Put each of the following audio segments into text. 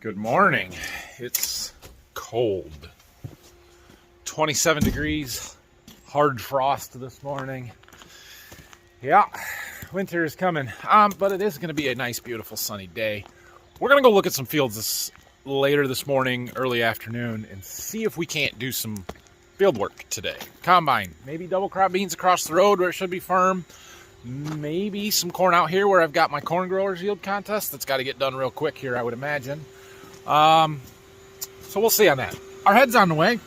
Good morning. It's cold. 27 degrees, hard frost this morning. Yeah, winter is coming, but it is going to be a nice, beautiful, sunny day. We're going to go look at some fields later this morning, early afternoon, and see if we can't do some field work today. Combine, maybe double crop beans across the road where it should be firm. Maybe some corn out here where I've got my corn growers yield contest. That's got to get done real quick here, I would imagine. So we'll see on that. Our head's on the way.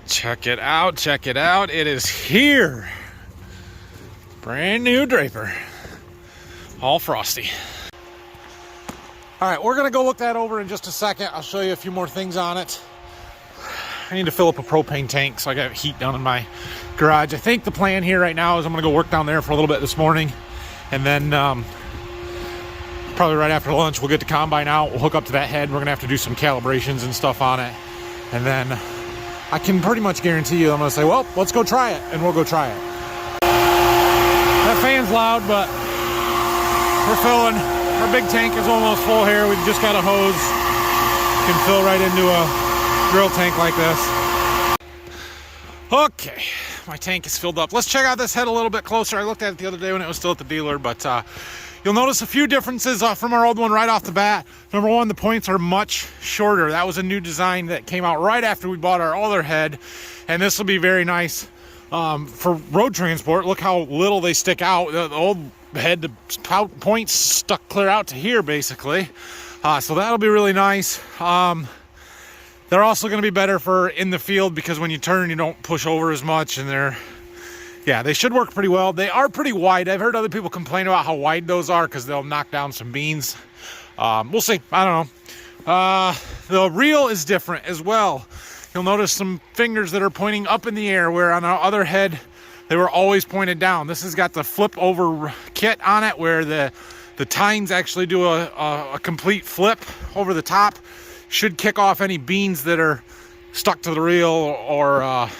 Check it out, check it out. It is here. Brand new Draper. All frosty. All right, we're gonna go look that over in just a second. I'll show you a few more things on it. I need to fill up a propane tank, so I got heat down in my garage. I think the plan here right now is I'm gonna go work down there for a little bit this morning, and then probably right after lunch we'll get the combine out. We'll hook up to that head. We're gonna have to do some calibrations and stuff on it, and then I can pretty much guarantee you I'm gonna say, well, let's go try it, and we'll go try it. That fan's loud, but we're filling. Our big tank is almost full here. We've just got a hose. Can fill right into a drill tank like this. Okay, my tank is filled up. Let's check out this head a little bit closer. I looked at it the other day when it was still at the dealer, but you'll notice a few differences from our old one right off the bat. Number one, the points are much shorter. That was a new design that came out right after we bought our other head, and this will be very nice for road transport. Look how little they stick out. The old head, the points stuck clear out to here basically, so that'll be really nice. They're also going to be better for in the field because when you turn you don't push over as much, and they should work pretty well. They are pretty wide. I've heard other people complain about how wide those are because they'll knock down some beans. We'll see. I don't know. The reel is different as well. You'll notice some fingers that are pointing up in the air where on our other head they were always pointed down. This has got the flip over kit on it where the tines actually do a complete flip over the top. Should kick off any beans that are stuck to the reel or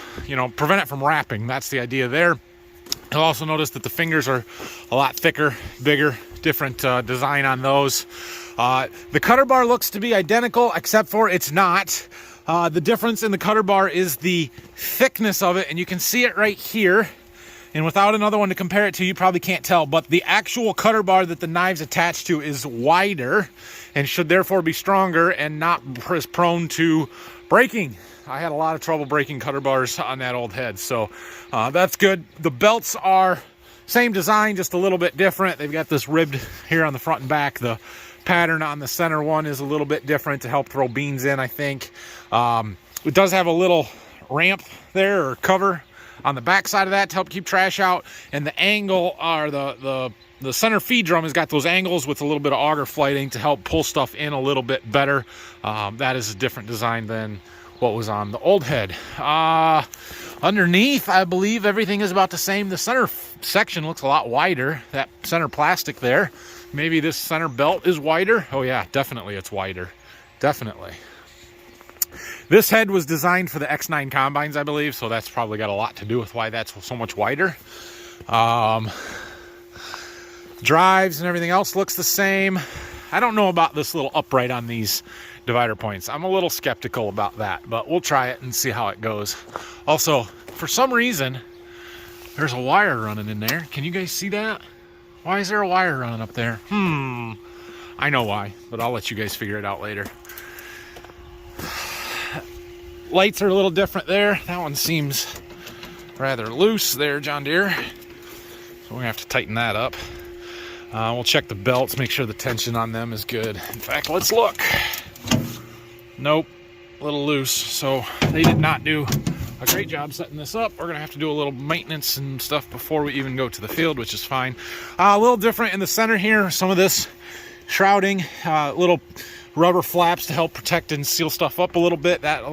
prevent it from wrapping. That's the idea there. You'll also notice that the fingers are a lot thicker, bigger, different design on those. The cutter bar looks to be identical, except for it's not. The difference in the cutter bar is the thickness of it, and you can see it right here. And without another one to compare it to, you probably can't tell, but the actual cutter bar that the knive's attached to is wider and should therefore be stronger and not as prone to breaking. I had a lot of trouble breaking cutter bars on that old head, so that's good. The belts are same design, just a little bit different. They've got this ribbed here on the front and back. The pattern on the center one is a little bit different to help throw beans in, I think. It does have a little ramp there, or cover, on the back side of that to help keep trash out, and the angle, or the center feed drum has got those angles with a little bit of auger flighting to help pull stuff in a little bit better. That is a different design than what was on the old head. Underneath, I believe everything is about the same. The center section looks a lot wider, that center plastic there. Maybe this center belt is wider. Oh yeah, definitely it's wider. Definitely. This head was designed for the X9 combines, I believe, so that's probably got a lot to do with why that's so much wider. Drives and everything else looks the same. I don't know about this little upright on these divider points. I'm a little skeptical about that, but we'll try it and see how it goes. Also, for some reason, there's a wire running in there. Can you guys see that? Why is there a wire running up there? I know why, but I'll let you guys figure it out later. Lights are a little different there. That one seems rather loose there, John Deere. So we're gonna have to tighten that up. We'll check the belts, make sure the tension on them is good. In fact, let's look. Nope, a little loose. So they did not do a great job setting this up. We're gonna have to do a little maintenance and stuff before we even go to the field, which is fine. A little different in the center here. Some of this shrouding, little rubber flaps to help protect and seal stuff up a little bit. That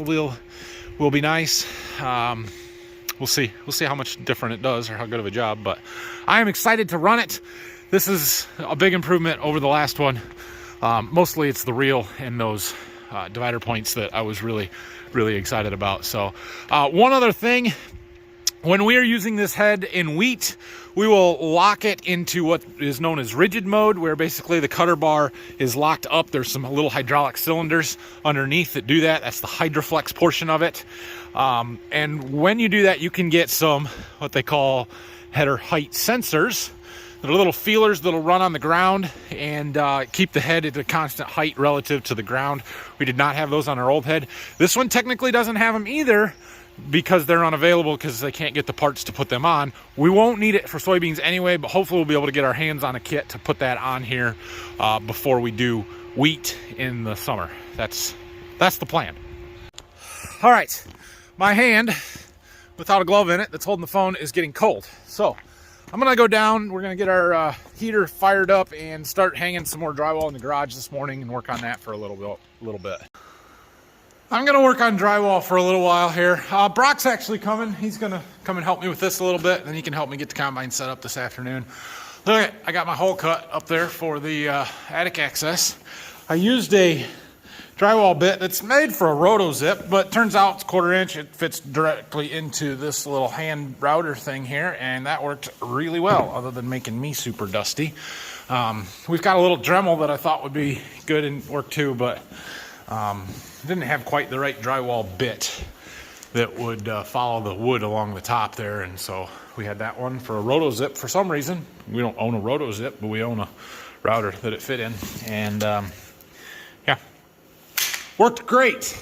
will be nice. We'll see how much different it does or how good of a job, but I am excited to run it. This is a big improvement over the last one. Mostly it's the reel and those divider points that I was really excited about. So one other thing, when we are using this head in wheat, we will lock it into what is known as rigid mode, where basically the cutter bar is locked up. There's some little hydraulic cylinders underneath that do that. That's the Hydroflex portion of it. And when you do that, you can get some what they call header height sensors. They're little feelers that'll run on the ground and keep the head at a constant height relative to the ground. We did not have those on our old head. This one technically doesn't have them either, because they're unavailable because they can't get the parts to put them on. We won't need it for soybeans anyway, but hopefully we'll be able to get our hands on a kit to put that on here before we do wheat in the summer. That's the plan. All right, my hand without a glove in it that's holding the phone is getting cold. So I'm gonna go down, we're gonna get our heater fired up and start hanging some more drywall in the garage this morning and work on that for a little bit. I'm gonna work on drywall for a little while here. Brock's actually coming. He's gonna come and help me with this a little bit, and then he can help me get the combine set up this afternoon. Look, I got my hole cut up there for the attic access. I used a drywall bit that's made for a roto zip, but turns out it's 1/4 inch. It fits directly into this little hand router thing here, and that worked really well, other than making me super dusty. We've got a little Dremel that I thought would be good and work too, but didn't have quite the right drywall bit that would follow the wood along the top there, and so we had that one for a roto zip. For some reason, we don't own a roto zip, but we own a router that it fit in, and yeah, worked great.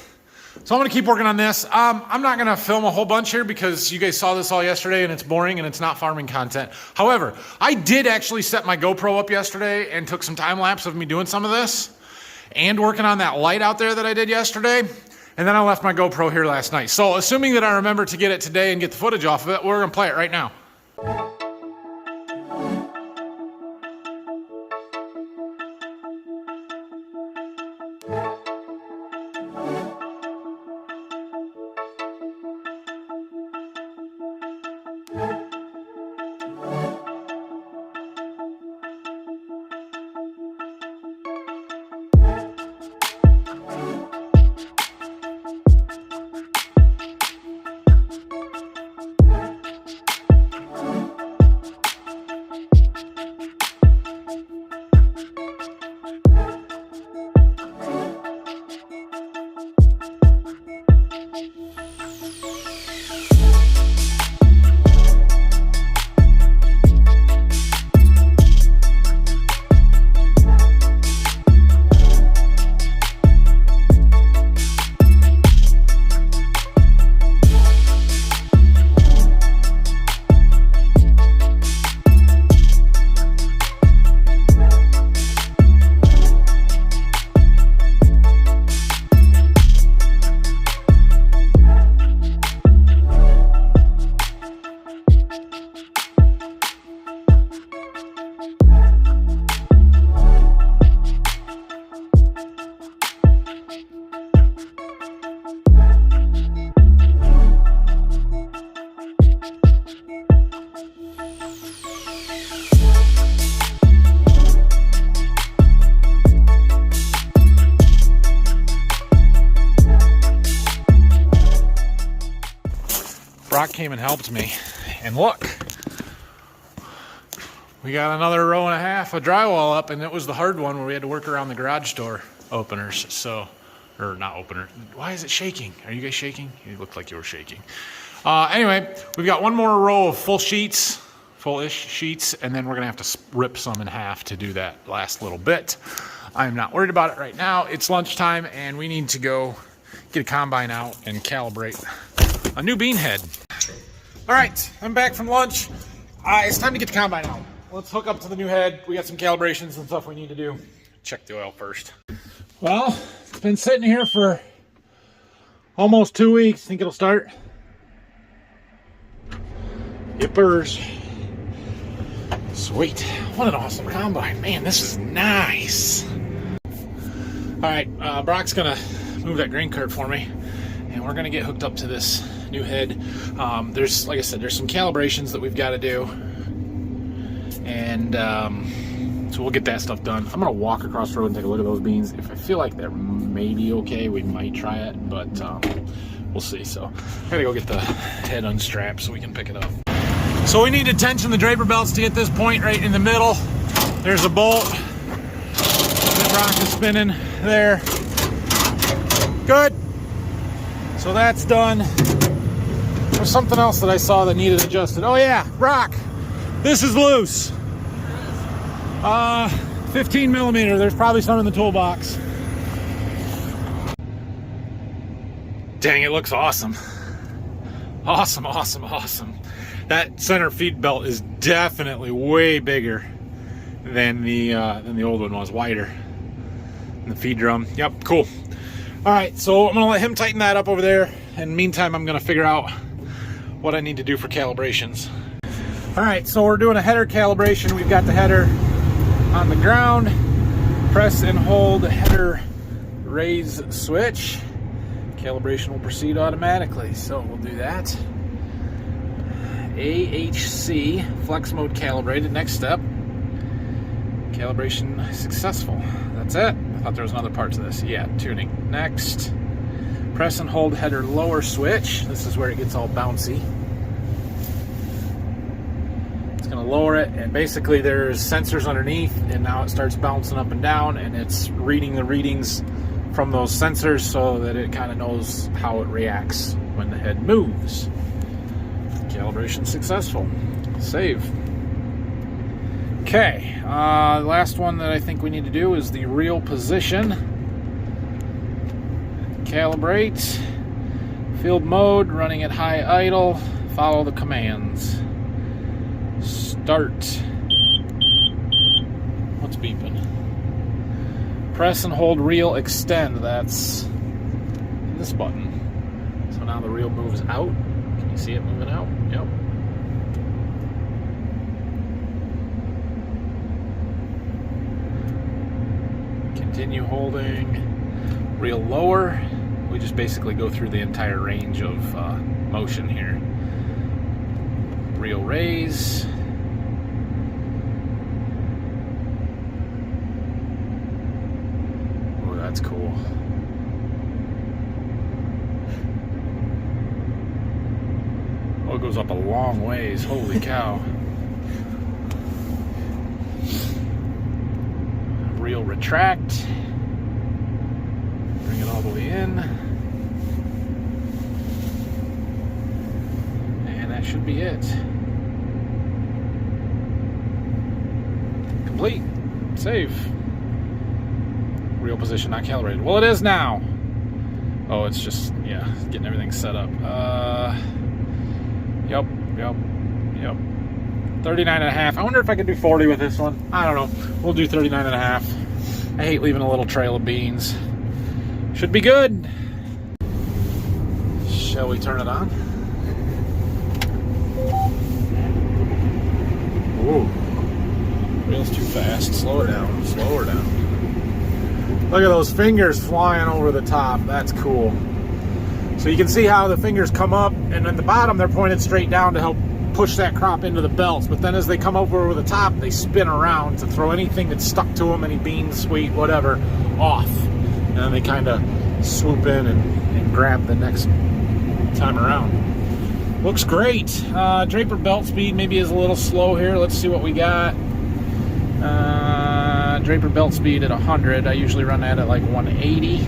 So I'm gonna keep working on this. I'm not gonna film a whole bunch here because you guys saw this all yesterday and it's boring and it's not farming content. However, I did actually set my GoPro up yesterday and took some time lapse of me doing some of this and working on that light out there that I did yesterday. And then I left my GoPro here last night. So assuming that I remember to get it today and get the footage off of it, we're gonna play it right now. Brock came and helped me, and look, we got another 1.5 rows of drywall up, and it was the hard one where we had to work around the garage door openers. So, or not opener. Why is it shaking? Are you guys shaking? You looked like you were shaking. Anyway, we've got one more row of full sheets, full-ish sheets, and then we're gonna have to rip some in half to do that last little bit. I'm not worried about it right now. It's lunchtime, and we need to go get a combine out and calibrate a new bean head. All right, I'm back from lunch. It's time to get the combine out. Let's hook up to the new head. We got some calibrations and stuff we need to do. Check the oil first. Well, it's been sitting here for almost 2 weeks. Think it'll start? Yippers. Sweet. What an awesome combine. Man, this is nice. All right, Brock's gonna move that grain cart for me, and we're gonna get hooked up to this new head. There's, like I said, there's some calibrations that we've got to do, and so So we'll get that stuff done. I'm gonna walk across the road and take a look at those beans. If I feel like they're maybe okay, we might try it, but we'll see. So I gotta go get the head unstrapped so we can pick it up. So we need to tension the Draper belts to get this point right in the middle. There's a bolt. The rock is spinning there. Good. So that's done. There's something else that I saw that needed adjusted. Oh yeah, rock. This is loose. 15 millimeter. There's probably some in the toolbox. Dang, it looks awesome. Awesome, awesome, awesome. That center feed belt is definitely way bigger than the old one was, wider. And the feed drum. Yep, cool. All right, so I'm gonna let him tighten that up over there. In the meantime, I'm gonna figure out what I need to do for calibrations. All right, so we're doing a header calibration. We've got the header on the ground. Press and hold the header raise switch. Calibration will proceed automatically, so we'll do that. AHC, flex mode calibrated. Next step, calibration successful. That's it. I thought there was another part to this. Yeah, tuning. Next, press and hold header lower switch. This is where it gets all bouncy. It's gonna lower it, and basically there's sensors underneath, and now it starts bouncing up and down, and it's reading the readings from those sensors so that it kind of knows how it reacts when the head moves. Calibration successful. Save. Okay, the last one that I think we need to do is the reel position. Calibrate. Field mode, running at high idle. Follow the commands. Start. What's beeping? Press and hold reel extend. That's this button. So now the reel moves out. Can you see it moving out? Yep. Continue holding. Reel lower. We just basically go through the entire range of motion here. Reel raise. Oh, that's cool. Oh, it goes up a long ways. Holy cow. Reel retract. Bring it all the way in. And that should be it. Complete. Save. Reel position not calibrated. Well, it is now. Oh, it's just, yeah, getting everything set up. Yep. 39.5. I wonder if I can do 40 with this one. I don't know. We'll do 39.5. I hate leaving a little trail of beans. Should be good. Shall we turn it on? Whoa. Reel's too fast. Slow her down. Slow her down. Look at those fingers flying over the top. That's cool. So you can see how the fingers come up, and at the bottom they're pointed straight down to help push that crop into the belts. But then as they come over the top, they spin around to throw anything that's stuck to them, any beans, wheat, whatever, off. And then they kind of swoop in and grab the next time around. Looks great. Draper belt speed maybe is a little slow here. Let's see what we got. Draper belt speed at 100. I usually run that at like 180.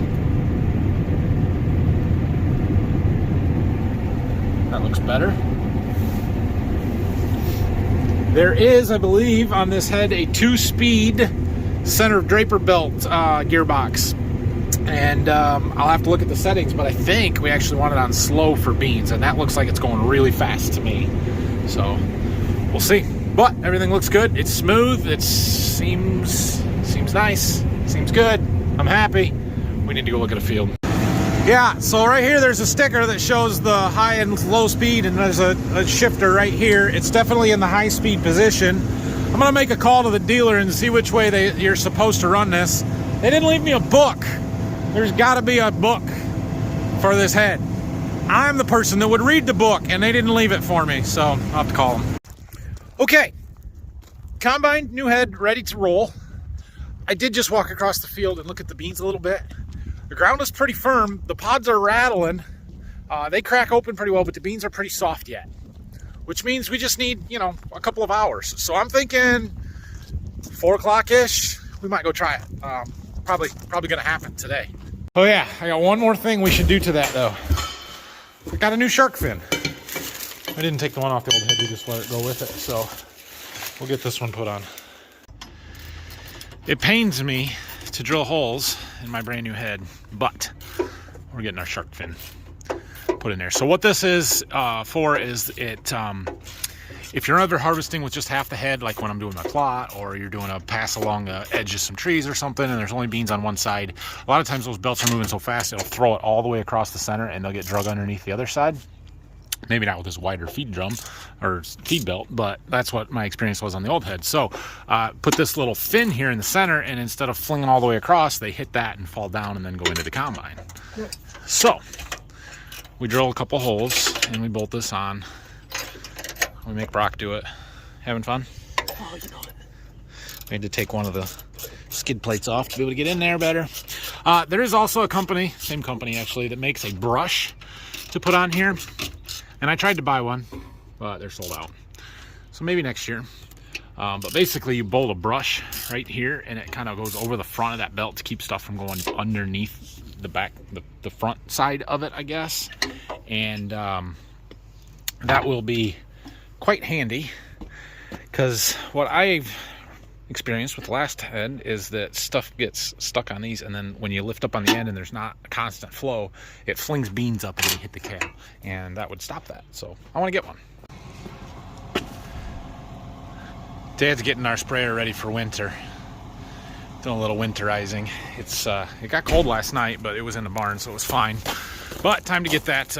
That looks better. There is, I believe, on this head a 2-speed center Draper belt gearbox. And I'll have to look at the settings, but I think we actually want it on slow for beans, and that looks like it's going really fast to me. So we'll see. But everything looks good. It's smooth. It seems nice. Seems good. I'm happy. We need to go look at a field. Yeah, so right here there's a sticker that shows the high and low speed, and there's a shifter right here. It's definitely in the high speed position. I'm gonna make a call to the dealer and see which way you're supposed to run this. They didn't leave me a book. There's gotta be a book for this head. I'm the person that would read the book, and they didn't leave it for me, so I'll have to call them. Okay, combine, new head, ready to roll. I did just walk across the field and look at the beans a little bit. The ground is pretty firm. The pods are rattling. They crack open pretty well, but the beans are pretty soft yet, which means we just need, you know, a couple of hours. So I'm thinking 4 o'clock-ish, we might go try it. Probably gonna happen today. Oh yeah, I got one more thing we should do to that though. I got a new shark fin. I didn't take the one off the old head, we just let it go with it. So we'll get this one put on. It pains me to drill holes in my brand new head, but we're getting our shark fin put in there. So what this is for is it, if you're ever harvesting with just half the head, like when I'm doing my plot, or you're doing a pass along the edge of some trees or something, and there's only beans on one side, a lot of times those belts are moving so fast, it'll throw it all the way across the center and they'll get drug underneath the other side. Maybe not with this wider feed drum or feed belt, but that's what my experience was on the old head. So put this little fin here in the center, and instead of flinging all the way across, they hit that and fall down and then go into the combine. So we drill a couple holes and we bolt this on. We make Brock do it. Having fun? Oh, you know it. We had to take one of the skid plates off to be able to get in there better. There is also a company, same company actually, that makes a brush to put on here. And I tried to buy one, but they're sold out. So maybe next year. But basically you bolt a brush right here and it kind of goes over the front of that belt to keep stuff from going underneath the back, the front side of it, I guess. And that will be quite handy, because what I've experienced with the last head is that stuff gets stuck on these, and then when you lift up on the end and there's not a constant flow, it flings beans up and they hit the cab, and that would stop that. So I want to get one. Dad's getting our sprayer ready for winter. Doing a little winterizing. It's it got cold last night, but it was in the barn, so it was fine. But time to get that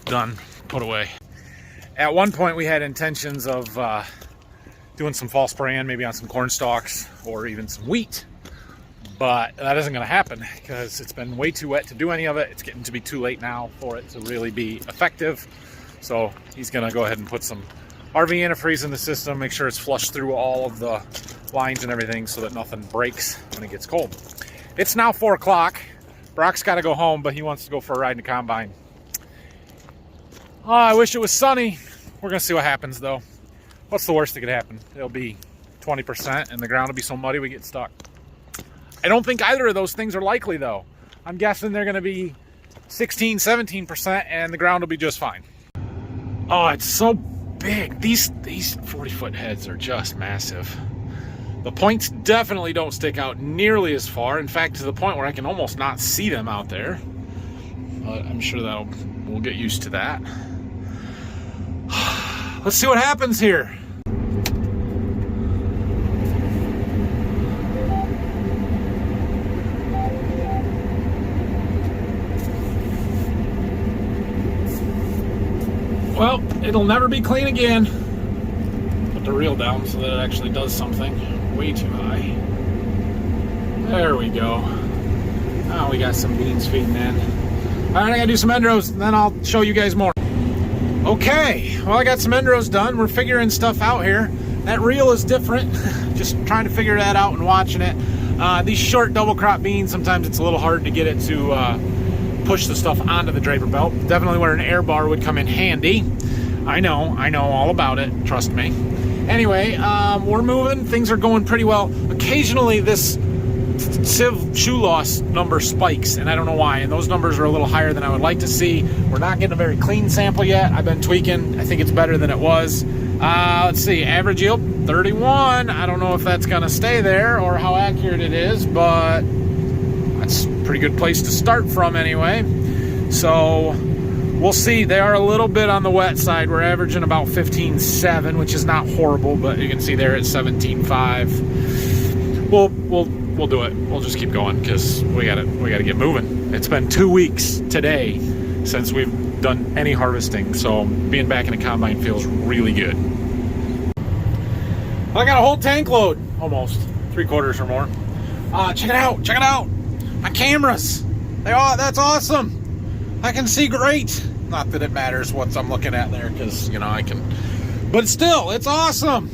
done, put away. At one point we had intentions of doing some fall spraying, maybe on some corn stalks or even some wheat, but that isn't going to happen because it's been way too wet to do any of it. It's getting to be too late now for it to really be effective. So he's going to go ahead and put some RV antifreeze in the system, make sure it's flushed through all of the lines and everything so that nothing breaks when it gets cold. It's now 4 o'clock. Brock's got to go home, but he wants to go for a ride in the combine. Oh, I wish it was sunny. We're going to see what happens though. What's the worst that could happen? It'll be 20% and the ground will be so muddy we get stuck. I don't think either of those things are likely though. I'm guessing they're going to be 16, 17% and the ground will be just fine. Oh, it's so big. These 40-foot heads are just massive. The points definitely don't stick out nearly as far. In fact, to the point where I can almost not see them out there. But I'm sure we'll get used to that. Let's see what happens here. Well, it'll never be clean again. Put the reel down so that it actually does something. Way too high. There we go. Oh, we got some beans feeding in. All right, I gotta do some end rows, and then I'll show you guys more. Okay, well, I got some end rows done. We're figuring stuff out here. That reel is different. Just trying to figure that out and watching it. These short double crop beans, sometimes it's a little hard to get it to push the stuff onto the Draper belt. Definitely where an air bar would come in handy. I know all about it, trust me. Anyway, we're moving. Things are going pretty well. Occasionally this sieve shoe loss number spikes, and I don't know why, and those numbers are a little higher than I would like to see. We're not getting a very clean sample yet. I've been tweaking. I think it's better than it was. Let's see, average yield 31. I don't know if that's gonna stay there or how accurate it is, but that's a pretty good place to start from anyway. So we'll see. They are a little bit on the wet side. We're averaging about 15.7, which is not horrible, but you can see there at 17.5. We'll do it. We'll just keep going because we gotta get moving. It's been 2 weeks today since we've done any harvesting, so being back in a combine feels really good. I got a whole tank load, almost 3/4 or more. Check it out. My cameras. That's awesome. I can see great. Not that it matters what I'm looking at there, because I can. But still, it's awesome.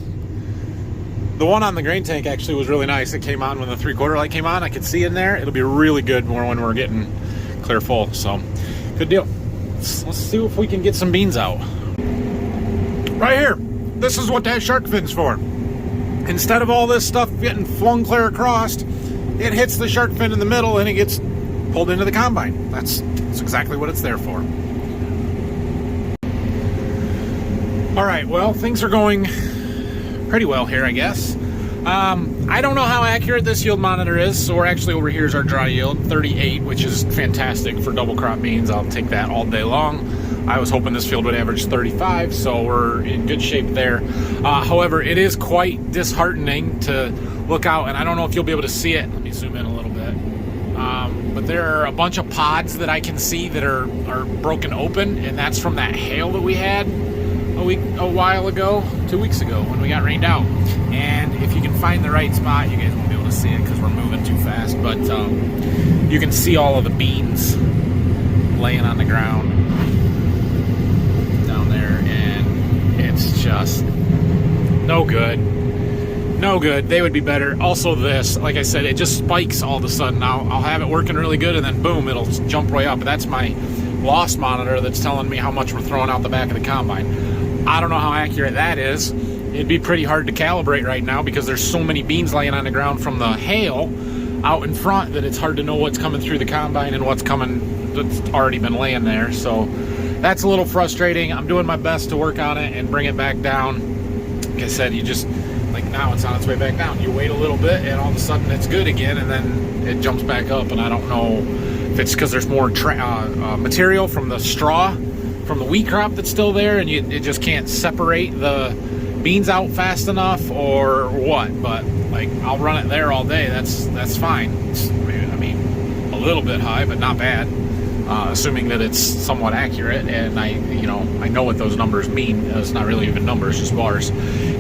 The one on the grain tank actually was really nice. It came on when the 3/4 light came on. I could see in there. It'll be really good more when we're getting clear full. So, good deal. Let's see if we can get some beans out. Right here. This is what that shark fin's for. Instead of all this stuff getting flung clear across, it hits the shark fin in the middle and it gets pulled into the combine. That's exactly what it's there for. All right, well, things are going pretty well here, I guess. I don't know how accurate this yield monitor is, so we're actually over here is our dry yield, 38, which is fantastic for double crop beans. I'll take that all day long. I was hoping this field would average 35, so we're in good shape there. However, it is quite disheartening to look out, and I don't know if you'll be able to see it. Let me zoom in a little bit. But there are a bunch of pods that I can see that are broken open, and that's from that hail that we had a while ago, 2 weeks ago, when we got rained out. And if you can find the right spot, you guys won't be able to see it because we're moving too fast, but you can see all of the beans laying on the ground down there, and it's just no good. No good. They would be better. Also this, like I said, it just spikes all of a sudden. I'll have it working really good, and then boom, it'll jump way up. That's my loss monitor that's telling me how much we're throwing out the back of the combine. I don't know how accurate that is. It'd be pretty hard to calibrate right now because there's so many beans laying on the ground from the hail out in front that it's hard to know what's coming through the combine and what's coming that's already been laying there. So that's a little frustrating. I'm doing my best to work on it and bring it back down. Like I said, you just, like now it's on its way back down. You wait a little bit and all of a sudden it's good again, and then it jumps back up, and I don't know if it's because there's more material from the straw from the wheat crop that's still there, and it just can't separate the beans out fast enough or what. But like, I'll run it there all day. That's fine. I mean, a little bit high, but not bad, assuming that it's somewhat accurate. And I know what those numbers mean. It's not really even numbers, just bars.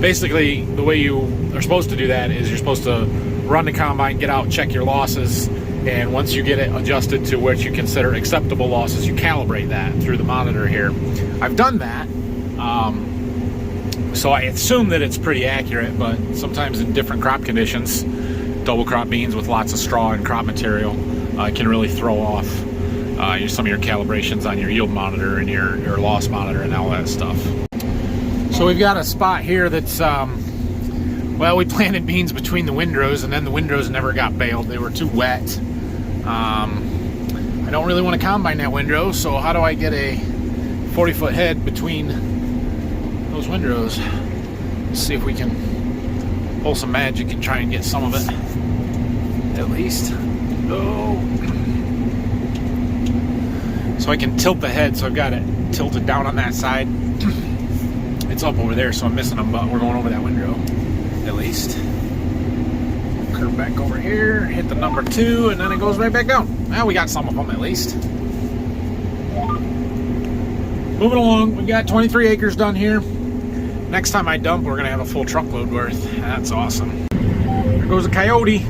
Basically, the way you are supposed to do that is you're supposed to run the combine, get out, check your losses, and once you get it adjusted to what you consider acceptable losses, you calibrate that through the monitor here. I've done that, so I assume that it's pretty accurate, but sometimes in different crop conditions, double crop beans with lots of straw and crop material can really throw off some of your calibrations on your yield monitor and your loss monitor and all that stuff. So we've got a spot here that's, well, we planted beans between the windrows, and then the windrows never got baled. They were too wet. I don't really want to combine that windrow, so how do I get a 40-foot head between those windrows? Let's see if we can pull some magic and try and get some of it, at least. Oh. So I can tilt the head, so I've got it tilted down on that side. It's up over there, so I'm missing them, but we're going over that windrow, at least. Curve back over here, hit the number 2, and then it goes right back down. Well, we got some of them at least. Moving along, we got 23 acres done here. Next time I dump, we're gonna have a full truckload worth. That's awesome. There goes a coyote.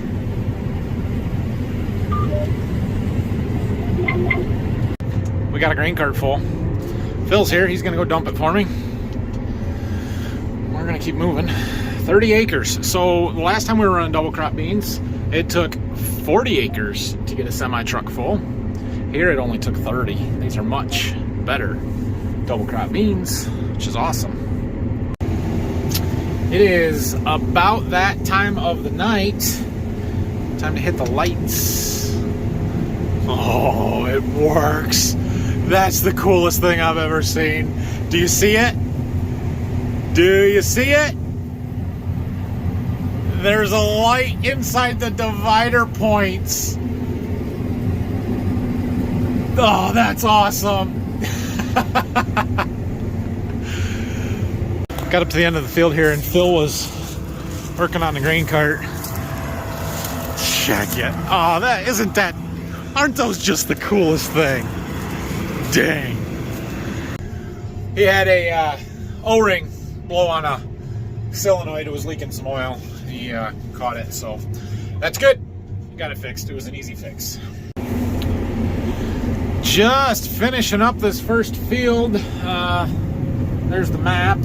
We got a grain cart full. Phil's here, he's gonna go dump it for me. We're gonna keep moving. 30 acres. So the last time we were running double crop beans, it took 40 acres to get a semi truck full. Here it only took 30. These are much better double crop beans, which is awesome. It is about that time of the night. Time to hit the lights. Oh, it works. That's the coolest thing I've ever seen. Do you see it? Do you see it? There's a light inside the divider points. Oh, that's awesome. Got up to the end of the field here, and Phil was working on the grain cart. Check it. Oh, aren't those just the coolest thing? Dang. He had a O-ring blow on a solenoid. It was leaking some oil. He caught it, so that's good. Got it fixed. It was an easy fix. Just finishing up this first field. There's the map.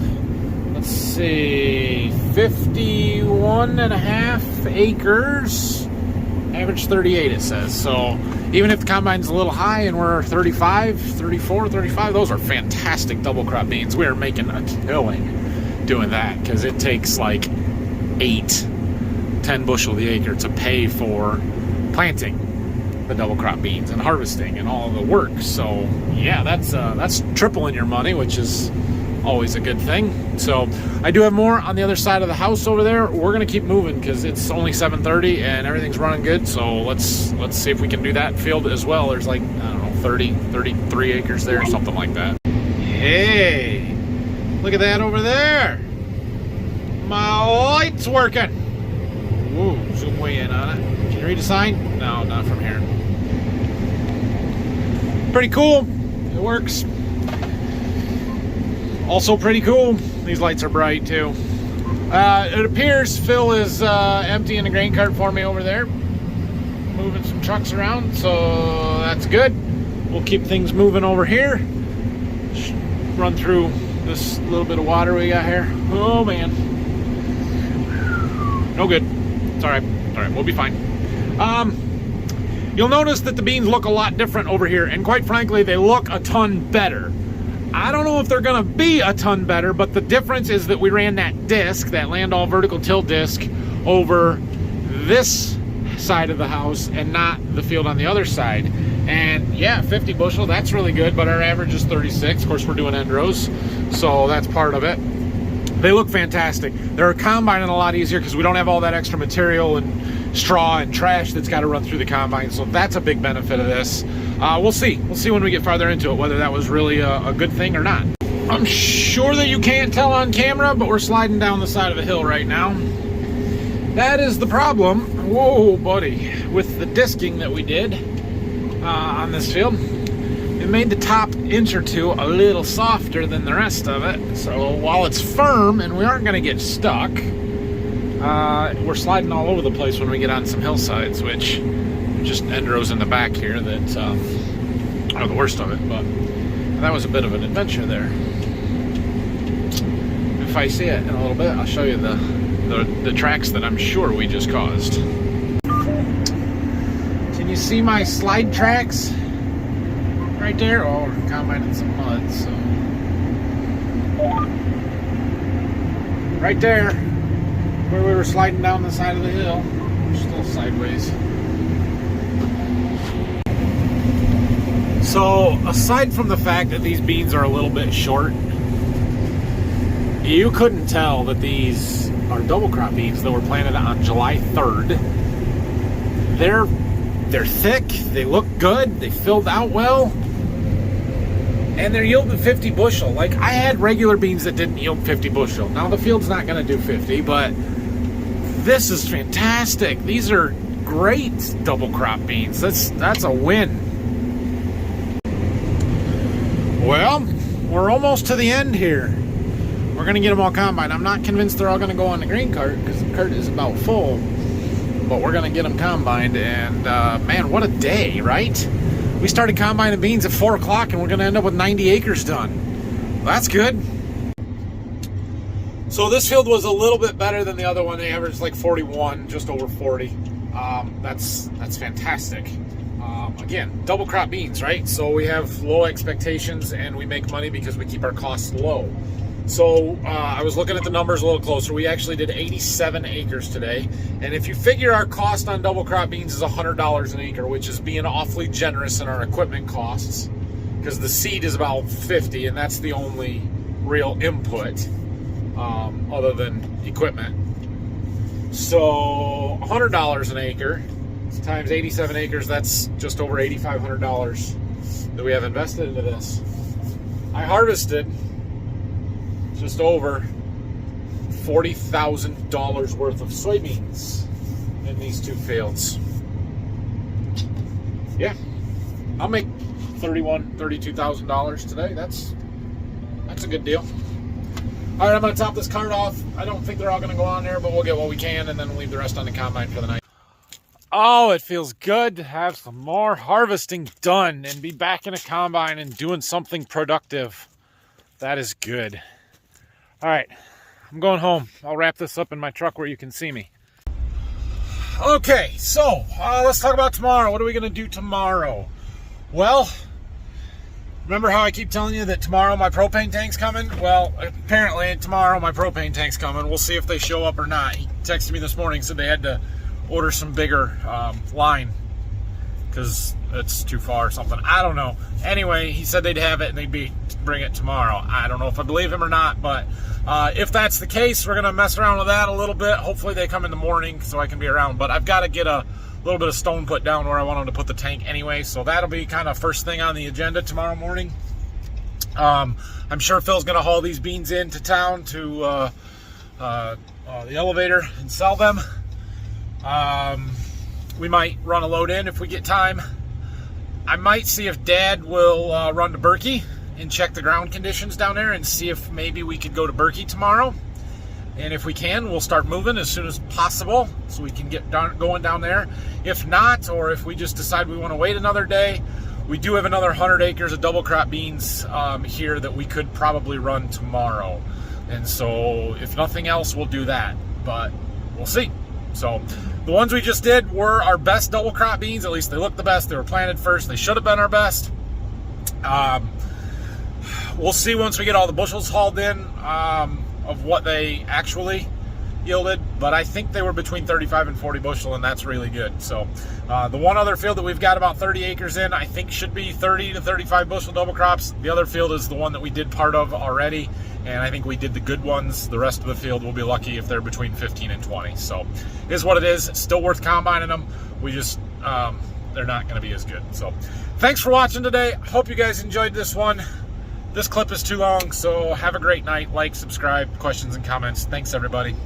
let's see, 51.5 acres, average 38 it says. So even if the combine's a little high and we're 35, 34, 35, those are fantastic double crop beans. We are making a killing doing that because it takes like 8-10 bushel the acre to pay for planting the double crop beans and harvesting and all the work. So yeah, that's tripling your money, which is always a good thing. So I do have more on the other side of the house over there. We're gonna keep moving because it's only 7:30 and everything's running good. So let's see if we can do that field as well. There's like, I don't know, 33 acres there, something like that. Hey, look at that over there. My light's working. Whoa, zoom way in on it. Can you read the sign? No, not from here. Pretty cool. It works. Also pretty cool. These lights are bright too. It appears Phil is emptying the grain cart for me over there. Moving some trucks around, so that's good. We'll keep things moving over here. Run through this little bit of water we got here. Oh man. No good. It's alright. Alright, we'll be fine. You'll notice that the beans look a lot different over here, and quite frankly, they look a ton better. I don't know if they're gonna be a ton better, but the difference is that we ran that disc, that Landall vertical till disc, over this side of the house and not the field on the other side. And yeah, 50 bushel, that's really good, but our average is 36. Of course, we're doing end rows, so that's part of it. They look fantastic. They're combining a lot easier because we don't have all that extra material and straw and trash that's got to run through the combine, so that's a big benefit of this. We'll see when we get farther into it whether that was really a good thing or not. I'm sure that you can't tell on camera, but we're sliding down the side of a hill right now. That is the problem, whoa buddy, with the disking that we did on this field. It made the top inch or two a little softer than the rest of it, so while it's firm and we aren't going to get stuck, we're sliding all over the place when we get on some hillsides, which just end rows in the back here that are the worst of it. But that was a bit of an adventure there. If I see it in a little bit, I'll show you the tracks that I'm sure we just caused. Can you see my slide tracks right there? Oh, we're combining some mud, so right there where we were sliding down the side of the hill. We're still sideways. So aside from the fact that these beans are a little bit short, you couldn't tell that these are double crop beans that were planted on July 3rd. They're thick, they look good, they filled out well, and they're yielding 50 bushel. Like, I had regular beans that didn't yield 50 bushel. Now the field's not going to do 50, but this is fantastic. These are great double crop beans. That's a win. Well, we're almost to the end here. We're going to get them all combined. I'm not convinced they're all going to go on the grain cart because the cart is about full, but we're going to get them combined. And man, what a day, right? We started combining beans at 4 o'clock and we're going to end up with 90 acres done. Well, that's good. So this field was a little bit better than the other one. They averaged like 41, just over 40. That's fantastic. Again, double crop beans, right? So we have low expectations and we make money because we keep our costs low. So I was looking at the numbers a little closer. We actually did 87 acres today. And if you figure our cost on double crop beans is $100 an acre, which is being awfully generous in our equipment costs, because the seed is about 50 and that's the only real input other than equipment. So $100 an acre times 87 acres, that's just over $8,500 that we have invested into this. I harvested just over $40,000 worth of soybeans in these two fields. Yeah, I'll make $32,000 today. That's a good deal. All right, I'm going to top this cart off. I don't think they're all going to go on there, but we'll get what we can, and then we'll leave the rest on the combine for the night. Oh, it feels good to have some more harvesting done and be back in a combine and doing something productive. That is good. All right, I'm going home. I'll wrap this up in my truck where you can see me. Okay, so let's talk about tomorrow. What are we going to do tomorrow? Well, remember how I keep telling you that tomorrow my propane tank's coming? Well, apparently tomorrow my propane tank's coming. We'll see if they show up or not. He texted me this morning, said they had to order some bigger line because it's too far or something. I don't know. Anyway, he said they'd have it and they'd bring it tomorrow. I don't know if I believe him or not, but if that's the case, we're going to mess around with that a little bit. Hopefully they come in the morning so I can be around, but I've got to get a little bit of stone put down where I want them to put the tank anyway, so that'll be kind of first thing on the agenda tomorrow morning. I'm sure Phil's going to haul these beans into town to the elevator and sell them. We might run a load in if we get time. I might see if Dad will run to Berkey and check the ground conditions down there and see if maybe we could go to Berkey tomorrow. And if we can, we'll start moving as soon as possible so we can get going down there. If not, or if we just decide we want to wait another day, we do have another 100 acres of double crop beans here that we could probably run tomorrow. And so if nothing else, we'll do that, but we'll see. So the ones we just did were our best double crop beans. At least they looked the best. They were planted first. They should have been our best. We'll see once we get all the bushels hauled in of what they actually yielded, but I think they were between 35 and 40 bushel, and that's really good. So the one other field that we've got about 30 acres in, I think should be 30 to 35 bushel double crops. The other field is the one that we did part of already, and I think we did the good ones. The rest of the field will be lucky if they're between 15 and 20. So it is what it is. It's still worth combining them. We just they're not going to be as good. So thanks for watching today. Hope you guys enjoyed this one. This clip is too long, so have a great night. Like, subscribe, questions and comments. Thanks, everybody.